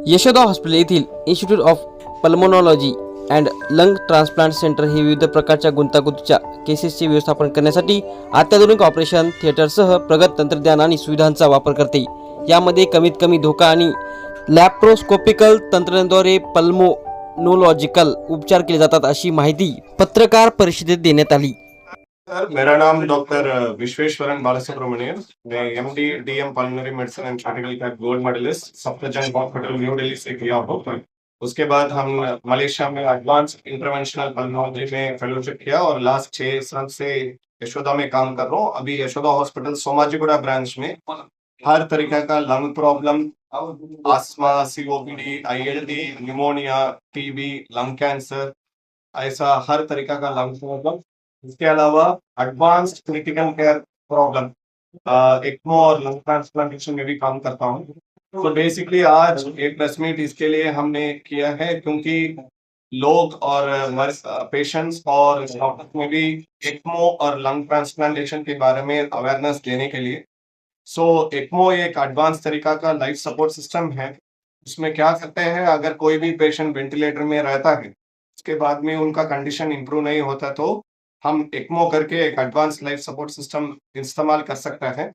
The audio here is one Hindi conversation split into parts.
यशोदा हॉस्पिटल येथील institute of pulmonology and lung transplant centre हे विविध प्रकारच्या गुंतागुंतीच्या केसेसचे व्यवस्थापन करण्यासाठी अत्याधुनिक ऑपरेशन थिएटरसह प्रगत तंत्रज्ञान आणि सुविधांचा वापर करते. यामध्ये कमीत कमी धोका आणि लॅप्रोस्कोपिकल तंत्रज्ञानाद्वारे पल्मोनोलॉजिकल उपचार केले जातात अशी माहिती पत्रकार परिषदेत देण्यात आली. सर, मेरा नाम डॉक्टर विश्वेश्वरन बालासुब्रमण्यन. मैं MD DM pulmonary medicine and critical care gold medalist Safdarjung hospital new Delhi से किया हूँ. उसके बाद हम मलेशिया में एडवांस इंटरवेंशनल पल्मोनोलॉजी में फेलोशिप किया और लास्ट 6 साल से यशोदा में काम कर रहा हूँ. अभी यशोदा हॉस्पिटल सोमाजिगुड़ा ब्रांच में हर तरीके का lung problem, asthma, COPD, ILD, pneumonia, TB, lung cancer, ऐसा हर तरीका का लंग प्रॉब्लम. इसके अलावा advanced critical care problem, ECMO और लंग ट्रांसप्लांटेशन में भी काम करता हूँ. तो बेसिकली आज एक प्रेस मीट इसके लिए हमने किया है क्योंकि लोग और पेशेंट्स और डॉक्टर्स में भी एक्मो और लंग ट्रांसप्लांटेशन के बारे में अवेयरनेस देने के लिए. एक्मो एक एडवांस तरीका का लाइफ सपोर्ट सिस्टम है. उसमें क्या करते हैं, अगर कोई भी पेशेंट वेंटिलेटर में रहता है, उसके बाद में उनका कंडीशन इंप्रूव नहीं होता तो हम एक्मो करके एक एडवांस लाइफ सपोर्ट सिस्टम इस्तेमाल कर सकता है.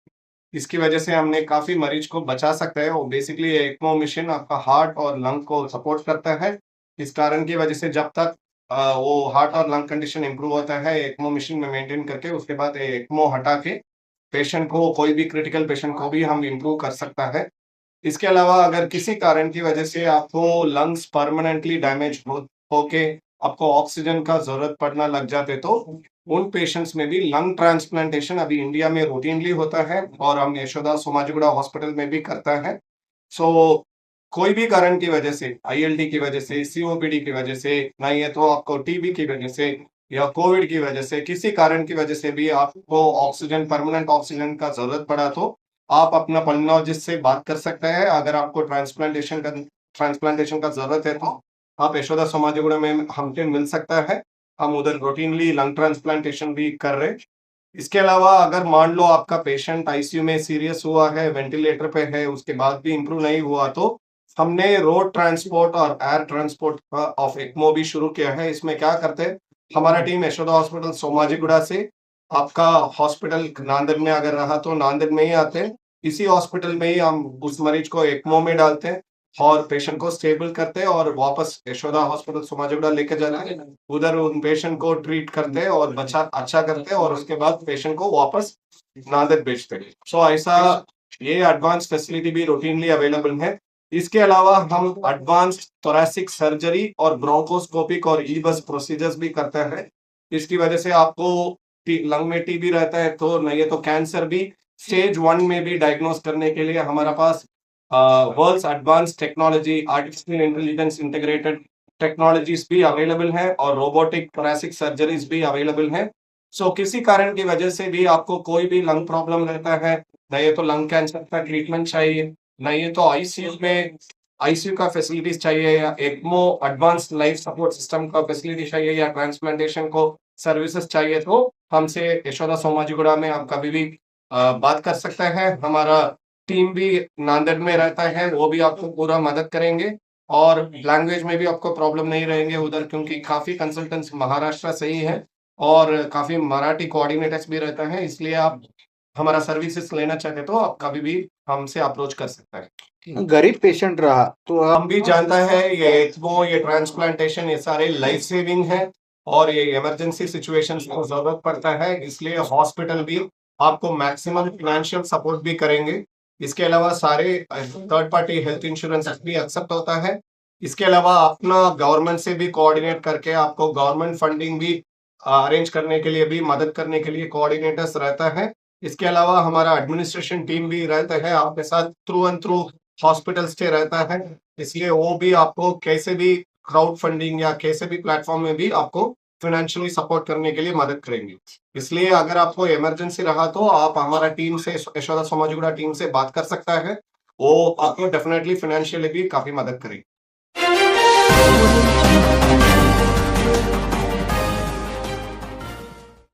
इसकी वजह से हमने काफी मरीज को बचा सकता है. वो बेसिकली एक्मो मशीन आपका हार्ट और लंग को सपोर्ट करता है. इस कारण की वजह से जब तक वो हार्ट और लंग कंडीशन इंप्रूव होता है एक्मो मशीन में मेंटेन करके, उसके बाद एक्मो हटा के पेशेंट को, कोई भी क्रिटिकल पेशेंट को भी हम इम्प्रूव कर सकता है. इसके अलावा अगर किसी कारण की वजह से आपको लंग्स परमानेंटली डैमेज होके आपको ऑक्सीजन का जरूरत पड़ना लग जाते तो उन पेशेंट्स में भी लंग ट्रांसप्लांटेशन अभी इंडिया में रूटीनली होता है और हम यशोदा सोमाजिगुड़ा हॉस्पिटल में भी करता है. कोई भी कारण की वजह से, आईएलडी की वजह से, सीओपीडी की वजह से, नहीं है तो आपको टीबी की वजह से या कोविड की वजह से, किसी कारण की वजह से भी आपको ऑक्सीजन, परमानेंट ऑक्सीजन का जरूरत पड़ा तो आप अपना पल्मोनोलॉजिस्ट से बात कर सकते हैं. अगर आपको ट्रांसप्लांटेशन का जरूरत है तो आप यशोदा सोमाजिगुड़ा में हमसे मिल सकता है. हम उधर रूटीनली लंग ट्रांसप्लांटेशन भी कर रहे. इसके अलावा अगर मान लो आपका पेशेंट आईसीयू में सीरियस हुआ है, वेंटिलेटर पे है, उसके बाद भी इंप्रूव नहीं हुआ तो हमने रोड ट्रांसपोर्ट और एयर ट्रांसपोर्ट ऑफ एक्मो भी शुरू किया है. इसमें क्या करते हैं, हमारा टीम यशोदा हॉस्पिटल सोमाजिगुड़ा से आपका हॉस्पिटल नांदेड़ में अगर रहा तो नांदेड़ में ही आते हैं. इसी हॉस्पिटल में ही हम उस मरीज को एक्मो में डालते हैं और पेशेंट को स्टेबल करते हैं और वापस यशोदा हॉस्पिटल सोमाजिगुड़ा लेके जाते हैं. उधर उन पेशेंट को ट्रीट करते हैं और अच्छा करते हैं और उसके बाद पेशेंट को वापस नांदेड़ भेजते हैं. ऐसा ये एडवांस फैसिलिटी भी रूटीनली अवेलेबल है. इसके अलावा हम एडवांस थोरैसिक सर्जरी और ब्रोंकोस्कोपिक और ईबस प्रोसीजर्स भी करते हैं. इसकी वजह से आपको लंग में टीबी रहता है तो नहीं है तो कैंसर भी स्टेज 1 में भी डायग्नोस करने के लिए हमारा पास world's advance technology, artificial intelligence integrated technologies भी अवेलेबल है और रोबोटिक थोरैसिक सर्जरीज भी अवेलेबल है. किसी कारण की वजह से भी आपको कोई भी लंग प्रॉब्लम रहता है, नहीं तो लंग कैंसर का ट्रीटमेंट चाहिए, नहीं तो आईसीयू का फैसिलिटीज चाहिए या ECMO advance life support system का फैसिलिटी चाहिए या ट्रांसप्लांटेशन को सर्विसेज चाहिए तो हमसे यशोदा सोमाजिगुड़ा में आप कभी भी बात कर सकते हैं. हमारा टीम भी नांदेड़ में रहता है, वो भी आपको पूरा मदद करेंगे और लैंग्वेज में भी आपको प्रॉब्लम नहीं रहेंगे उधर, क्योंकि काफी कंसल्टेंट्स महाराष्ट्र से ही है और काफी मराठी कोऑर्डिनेटर्स भी रहता है. इसलिए आप हमारा सर्विसेज लेना चाहते तो आप कभी भी हमसे अप्रोच कर सकते हैं. गरीब पेशेंट रहा तो हम भी जानता है ये एक्मो, ये ट्रांसप्लांटेशन, ये सारे लाइफ सेविंग है और ये इमरजेंसी सिचुएशंस में जरूरत पड़ता है. इसलिए हॉस्पिटल भी आपको मैक्सिमम फाइनेंशियल सपोर्ट भी करेंगे. इसके अलावा सारे थर्ड पार्टी हेल्थ इंश्योरेंस भी एक्सेप्ट होता है. इसके अलावा अपना गवर्नमेंट से भी कोऑर्डिनेट करके आपको गवर्नमेंट फंडिंग भी अरेंज करने के लिए भी, मदद करने के लिए कोऑर्डिनेटर्स रहता है. इसके अलावा हमारा एडमिनिस्ट्रेशन टीम भी रहता है आपके साथ, through and through hospital stay रहता है. इसलिए वो भी आपको कैसे भी क्राउड फंडिंग या कैसे भी प्लेटफॉर्म में भी आपको फाइनेंशियली सपोर्ट करने के लिए मदद करेंगे. इसलिए अगर आपको इमरजेंसी रहा तो आप हमारा टीम से, यशोदा सोमाजिगुड़ा टीम से बात कर सकता है. वो आपको डेफिनेटली फाइनेंशियली भी काफी मदद करेगी.